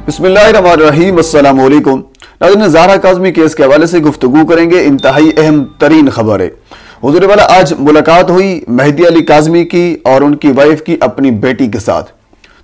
बिस्मिल्लाहिर्रहमानिर्रहीम, अस्सलाम वालेकुम। नाज़रीन, ज़हरा काज़मी केस के हवाले से गुफ्तगू करेंगे। इंतहाई अहम तरीन खबर है। हुज़ूर वाला, आज मुलाकात हुई मेहदी अली काज़मी की और उनकी वाइफ की अपनी बेटी के साथ।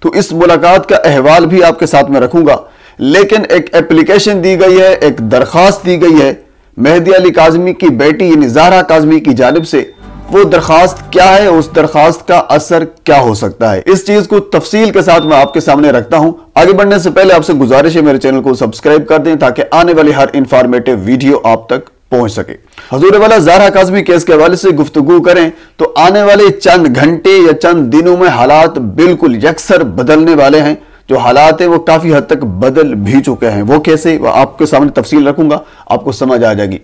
तो इस मुलाकात का अहवाल भी आपके साथ में रखूंगा, लेकिन एक एप्लीकेशन दी गई है, एक दरख्वास्त दी गई है मेहदी अली काज़मी की बेटी यानी ज़हरा काज़मी की जानिब से। वो दरख्वास्त क्या है, उस दरख्वास्त का असर क्या हो सकता है, इस चीज को तफसील के साथ मैं आपके सामने रखता हूं। आगे बढ़ने से पहले आपसे गुजारिश है मेरे चैनल को सब्सक्राइब कर दें ताकि आने वाली हर इंफॉर्मेटिव वीडियो आप तक पहुंच सके। हुजूर वाला, ज़हरा काज़मी केस के हवाले से गुफ्तगू करें तो आने वाले चंद घंटे या चंद दिनों में हालात बिल्कुल यकसर बदलने वाले हैं। जो हालात है वो काफी हद तक बदल भी चुके हैं। वो कैसे, वो आपके सामने तफसील रखूंगा, आपको समझ आ जाएगी।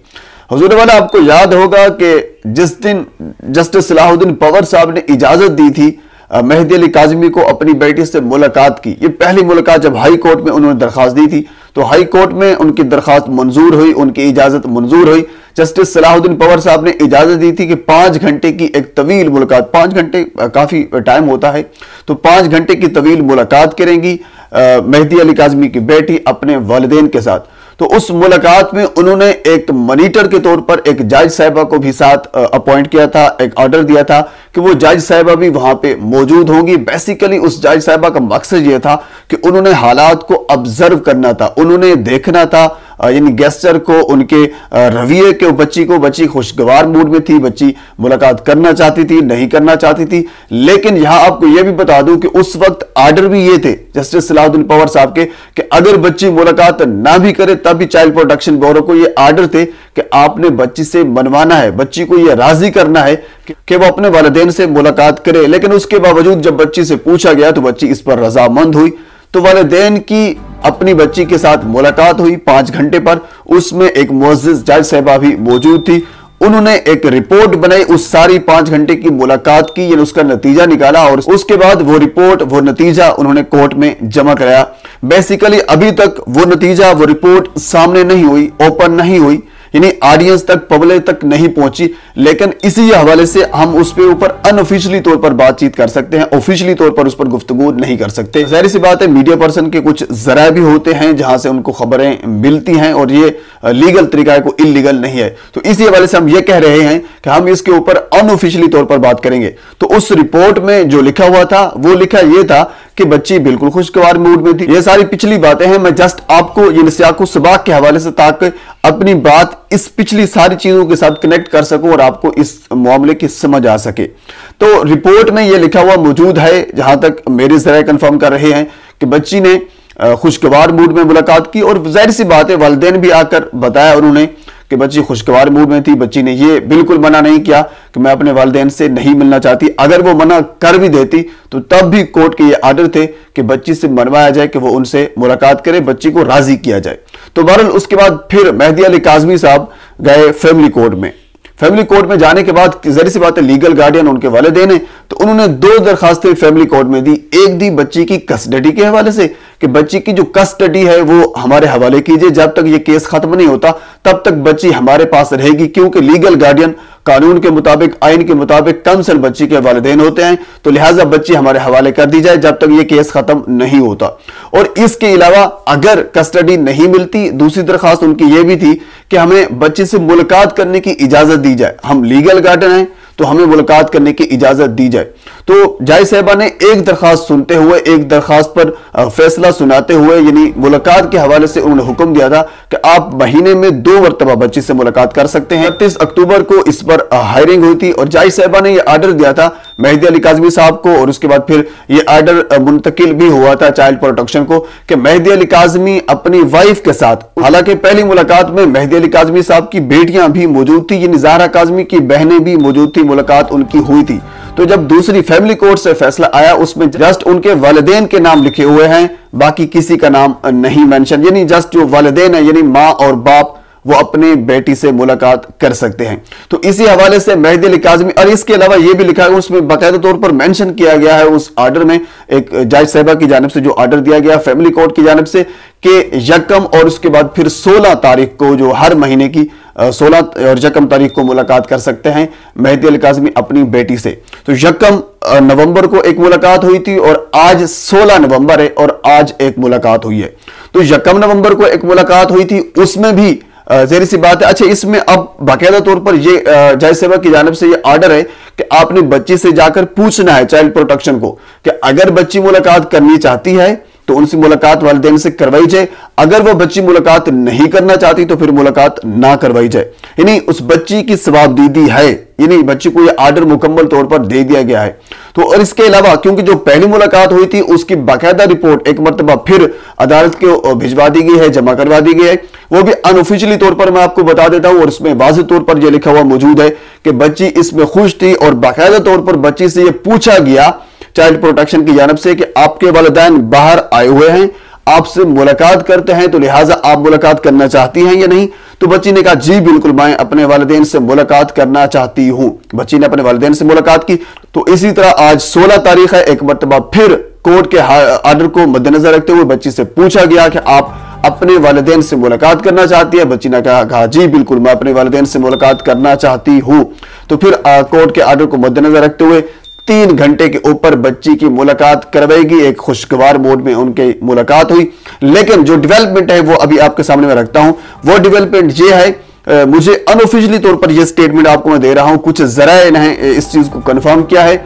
हुजूर वाला, आपको याद होगा कि जिस दिन जस्टिस सलाहुद्दीन पवर साहब ने इजाजत दी थी मेहदी अली काज़मी को अपनी बेटी से मुलाकात की, ये पहली मुलाकात जब हाई कोर्ट में उन्होंने दरख्वास्त दी थी तो हाई कोर्ट में उनकी दरख्वास्त मंजूर हुई, उनकी इजाजत मंजूर हुई। जस्टिस सलाहुद्दीन पवर साहब ने इजाजत दी थी कि 5 घंटे की एक तवील मुलाकात, 5 घंटे काफी टाइम होता है, तो 5 घंटे की तवील मुलाकात करेंगी मेहदी अली काज़मी की बेटी अपने वालिदैन के साथ। तो उस मुलाकात में उन्होंने एक मॉनिटर के तौर पर एक जज साहिबा को भी साथ अपॉइंट किया था, एक ऑर्डर दिया था कि वो जज साहिबा भी वहां पे मौजूद होंगी। बेसिकली उस जज साहिबा का मकसद ये था कि उन्होंने हालात को ऑब्जर्व करना था, उन्होंने देखना था, यानी गेस्टर को, उनके रवैये के, बच्ची खुशगवार मूड में थी, बच्ची मुलाकात करना चाहती थी, नहीं करना चाहती थी। लेकिन यहां आपको यह भी बता दूं कि उस वक्त आर्डर भी ये थे जस्टिस सलाहुद्दीन पवर साहब के कि अगर बच्ची मुलाकात ना भी करे तब भी चाइल्ड प्रोटेक्शन ब्यूरो को ये आर्डर थे कि आपने बच्ची से मनवाना है, बच्ची को ये राजी करना है कि वो अपने वालिदैन से मुलाकात करे। लेकिन उसके बावजूद जब बच्ची से पूछा गया तो बच्ची इस पर रजामंद हुई। तो वालिदैन की अपनी बच्ची के साथ मुलाकात हुई 5 घंटे पर। उसमें एक मुअज़्ज़िज़ जज साहिबा भी मौजूद थी। उन्होंने एक रिपोर्ट बनाई उस सारी 5 घंटे की मुलाकात की, यानी उसका नतीजा निकाला और उसके बाद वो रिपोर्ट, वो नतीजा उन्होंने कोर्ट में जमा कराया। बेसिकली अभी तक वो नतीजा, वो रिपोर्ट सामने नहीं हुई, ओपन नहीं हुई, यानी ऑडियंस तक, पब्लिक तक नहीं पहुंची। लेकिन इसी हवाले से हम उस पे ऊपर अनऑफिशियली तौर पर बातचीत कर सकते हैं, ऑफिशियली तौर पर उस पर गुफ्तगू नहीं कर सकते। जाहिर सी बात है, मीडिया पर्सन के कुछ जराए भी होते हैं जहां से उनको खबरें मिलती हैं और ये लीगल तरीका है, कोई इलीगल नहीं है। तो इसी हवाले से हम ये कह रहे हैं कि हम इसके ऊपर अनऑफिशियली तौर पर बात करेंगे। तो उस रिपोर्ट में जो लिखा हुआ था वो लिखा यह था कि बच्ची बिल्कुल खुशगवार मूड में थी। ये सारी पिछली बातें हैं, मैं जस्ट आपको ये नसियाको सबाक के हवाले से ताकि अपनी बात इस पिछली सारी चीजों के साथ कनेक्ट कर सकूं और आपको इस मामले की समझ आ सके। तो रिपोर्ट में ये लिखा हुआ मौजूद है, जहां तक मेरे जराए कंफर्म कर रहे हैं कि बच्ची ने खुशगवार मूड में मुलाकात की और जाहिर सी बात है वालिदैन भी आकर बताया उन्होंने कि बच्ची खुशगवार मूड में थी। बच्ची ने ये बिल्कुल मना नहीं किया कि मैं अपने वालिदैन से नहीं मिलना चाहती। अगर वो मना कर भी देती तो तब भी कोर्ट के ये आर्डर थे कि बच्ची से मनवाया जाए कि वो उनसे मुलाकात करे, बच्ची को राजी किया जाए। तो बहरहाल उसके बाद फिर मेहदी अली काज़मी साहब गए फैमिली कोर्ट में। फैमिली कोर्ट में जाने के बाद जाहिर सी बात है लीगल गार्डियन उनके वालिदैन हैं, तो उन्होंने 2 दरखास्तें फैमिली कोर्ट में दी। एक दी बच्ची की कस्टडी के हवाले से कि बच्ची की जो कस्टडी है वो हमारे हवाले कीजिए, जब तक ये केस खत्म नहीं होता तब तक बच्ची हमारे पास रहेगी, क्योंकि लीगल गार्डियन कानून के मुताबिक, आइन के मुताबिक कंसल बच्ची के वालिदैन होते हैं। तो लिहाजा बच्ची हमारे हवाले कर दी जाए जब तक ये केस खत्म नहीं होता। और इसके अलावा अगर कस्टडी नहीं मिलती, दूसरी दरखास्त उनकी ये भी थी कि हमें बच्ची से मुलाकात करने की इजाजत दी जाए। हम लीगल गार्डियन हैं तो हमें मुलाकात करने की इजाजत दी जाए। तो जज साहिबा ने एक दरखास्त सुनते हुए, एक दरखास्त पर फैसला सुनाते हुए, यानी मुलाकात के हवाले से उन्होंने हुक्म दिया था कि आप महीने में 2 मरतबा बच्ची से मुलाकात कर सकते हैं। 31 अक्टूबर को इस पर हायरिंग हुई थी और जज साहिबा ने यह आर्डर दिया था मेहदी अली काज़मी साहब को और उसके बाद फिर यह आर्डर मुंतकिल भी हुआ था चाइल्ड प्रोटेक्शन को कि मेहदी अली काज़मी अपनी वाइफ के साथ, हालांकि पहली मुलाकात में मेहदी अली काज़मी साहब की बेटियां भी मौजूद थी, यानी ज़हरा काज़मी की बहनें भी मौजूद थी, मुलाकात उनकी हुई थी। तो जब दूसरी फैमिली कोर्ट से फैसला आया उसमें जस्ट उनके वालिदैन के नाम लिखे हुए हैं, बाकी किसी का नाम नहीं मेंशन, यानी जस्ट जो वालिदैन है यानी माँ और बाप वो अपने बेटी से मुलाकात कर सकते हैं। तो इसी हवाले से मेहदी अली काज़मी, और इसके अलावा यह भी लिखा है उसमें बाकायदा तौर पर मेंशन किया गया है उस आर्डर में, एक जज साहिबा की जानिब से जो आर्डर दिया गया फैमिली कोर्ट की जानिब से कि 1 और उसके बाद फिर 16 तारीख को, जो हर महीने की 16 और 1 तारीख को मुलाकात कर सकते हैं मेहदी अली काज़मी अपनी बेटी से। तो 1 नवंबर को एक मुलाकात हुई थी और आज 16 नवंबर है और आज एक मुलाकात हुई है। तो 1 नवंबर को एक मुलाकात हुई थी, उसमें भी ज़ाहिर सी बात है। अच्छा, इसमें अब बाकायदा तौर पर ये जज सेवक की जानिब से ये आर्डर है कि आपने बच्ची से जाकर पूछना है चाइल्ड प्रोटेक्शन को कि अगर बच्ची मुलाकात करनी चाहती है तो उनसे मुलाकात वालिदैन से करवाई जाए, अगर वो बच्ची मुलाकात नहीं करना चाहती तो फिर मुलाकात ना करवाई जाए। यानी उस बच्ची की सवाबदीदी है, यानी बच्ची को ये आर्डर मुकम्मल तौर पर दे दिया गया है। तो और इसके अलावा क्योंकि जो पहली मुलाकात हुई थी उसकी बाकायदा रिपोर्ट एक मरतबा फिर अदालत को भिजवा दी गई है, जमा करवा दी गई है, वो भी अनऑफिशियली तौर पर मैं आपको बता देता हूं। और इसमें वाज़ेह तौर पर यह लिखा हुआ मौजूद है कि बच्ची इसमें खुश थी और बाकायदा तौर पर बच्ची से यह पूछा गया चाइल्ड प्रोटेक्शन की जानिब से कि आपके वालिदैन बाहर आए हुए हैं, आपसे मुलाकात करते हैं, तो लिहाजा आप मुलाकात करना चाहती हैं या नहीं। तो बच्ची ने कहा जी बिल्कुल, मैं अपने वालिदैन से मुलाकात करना चाहती हूं। बच्ची ने अपने वालिदैन से मुलाकात की। तो इसी तरह आज 16 तारीख है, एक मरतबा फिर कोर्ट के आर्डर को मद्देनजर रखते हुए बच्ची से पूछा गया कि आप अपने वालिदैन से मुलाकात करना चाहती है। बच्ची ने कहा जी बिल्कुल, मैं अपने वालिदैन से मुलाकात करना चाहती हूं। तो फिर कोर्ट के आर्डर को मद्देनजर रखते हुए 3 घंटे के ऊपर बच्ची की मुलाकात करवाएगी। एक खुशगवार मोड में उनकी मुलाकात हुई। लेकिन जो डेवलपमेंट है वो अभी आपके सामने मैं रखता हूं। वो डेवलपमेंट ये है, मुझे अनऑफिशियली तौर पर यह स्टेटमेंट आपको मैं दे रहा हूं, कुछ ज़राए ने इस चीज को कंफर्म किया है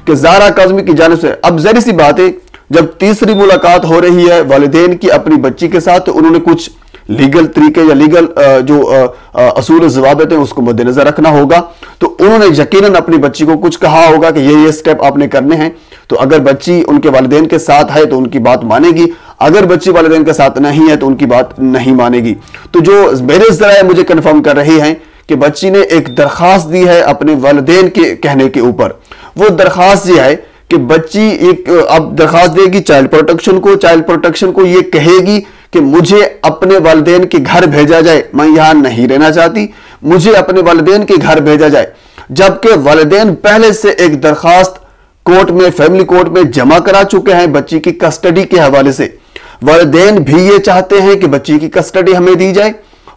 कि ज़हरा काज़मी की जानिब से अब ज़ाहिर सी बात है, जब तीसरी मुलाकात हो रही है वालिदैन की अपनी बच्ची के साथ, तो उन्होंने कुछ लीगल तरीके या लीगल जो असूल ज़वाबित हैं उसको मद्देनजर रखना होगा। तो उन्होंने यकीनन अपनी बच्ची को कुछ कहा होगा कि ये स्टेप आपने करने हैं। तो अगर बच्ची उनके वालिदैन के साथ है तो उनकी बात मानेगी, अगर बच्ची वालिदैन के साथ नहीं है तो उनकी बात नहीं मानेगी। तो जो मेरे ज़राए मुझे कंफर्म कर रही हैं कि बच्ची ने एक दरख्वास्त दी है अपने वालिदैन के कहने के ऊपर। वो दरख्वास्त ये है कि बच्ची एक अब दरख्वास्त देगी चाइल्ड प्रोटेक्शन को, चाइल्ड प्रोटेक्शन को ये कहेगी कि मुझे अपने वालिदैन के घर भेजा जाए, मैं यहां नहीं रहना चाहती, मुझे अपने वालिदैन के घर भेजा जाए। जबकि वालिदैन पहले से एक दरखास्त कोर्ट में, फैमिली कोर्ट में जमा करा चुके हैं बच्ची की कस्टडी के हवाले से। वालिदैन भी ये चाहते हैं कि बच्ची की कस्टडी हमें दी जाए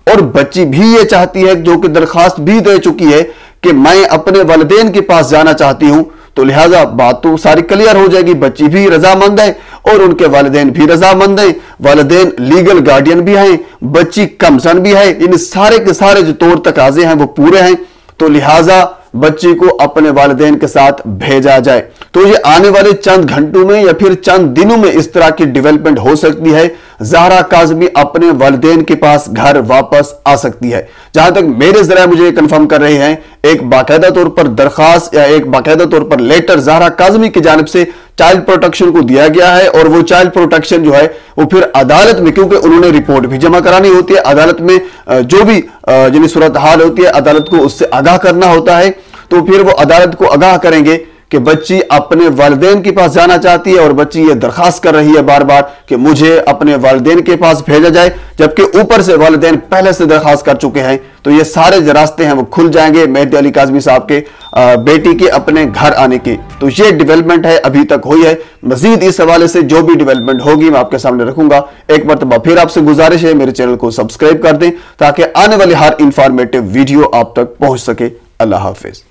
और बच्ची भी ये चाहती है, जो कि दरखास्त भी दे चुकी है, कि मैं अपने वालिदैन के पास जाना चाहती हूं। तो लिहाजा बात तो सारी क्लियर हो जाएगी, बच्ची भी रजामंद है और उनके वालिदैन भी रजामंद हैं। वालिदैन लीगल गार्डियन भी हैं, बच्ची कमसन भी है, इन सारे के सारे जो तौर तकाजे हैं वो पूरे हैं। तो लिहाजा बच्ची को अपने वालिदैन के साथ भेजा जाए। तो ये आने वाले चंद घंटों में या फिर चंद दिनों में इस तरह की डेवलपमेंट हो सकती है। ज़हरा काज़मी अपने वालिदैन के पास घर वापस आ सकती है। जहां तक मेरे ज़राए मुझे कंफर्म कर रहे हैं, एक बाकायदा तौर पर दरखास्त या एक बाकायदा तौर पर लेटर ज़हरा काज़मी की जानिब से चाइल्ड प्रोटेक्शन को दिया गया है। और वो चाइल्ड प्रोटेक्शन जो है वो फिर अदालत में, क्योंकि उन्होंने रिपोर्ट भी जमा करानी होती है, अदालत में जो भी जिन्हें सूरत हाल होती है अदालत को उससे आगाह करना होता है। तो फिर वो अदालत को आगाह करेंगे कि बच्ची अपने वालिदैन के पास जाना चाहती है और बच्ची ये दरखास्त कर रही है बार बार कि मुझे अपने वालिदैन के पास भेजा जाए, जबकि ऊपर से वालिदैन पहले से दरखास्त कर चुके हैं। तो ये सारे जो रास्ते हैं वो खुल जाएंगे मेहदी अली काज़मी साहब के बेटी के अपने घर आने के। तो ये डेवलपमेंट है, अभी तक हुई है। मजीद इस हवाले से जो भी डेवलपमेंट होगी मैं आपके सामने रखूंगा। एक मरतबा फिर आपसे गुजारिश है मेरे चैनल को सब्सक्राइब कर दें ताकि आने वाली हर इंफॉर्मेटिव वीडियो आप तक पहुंच सके। अल्लाह हाफिज।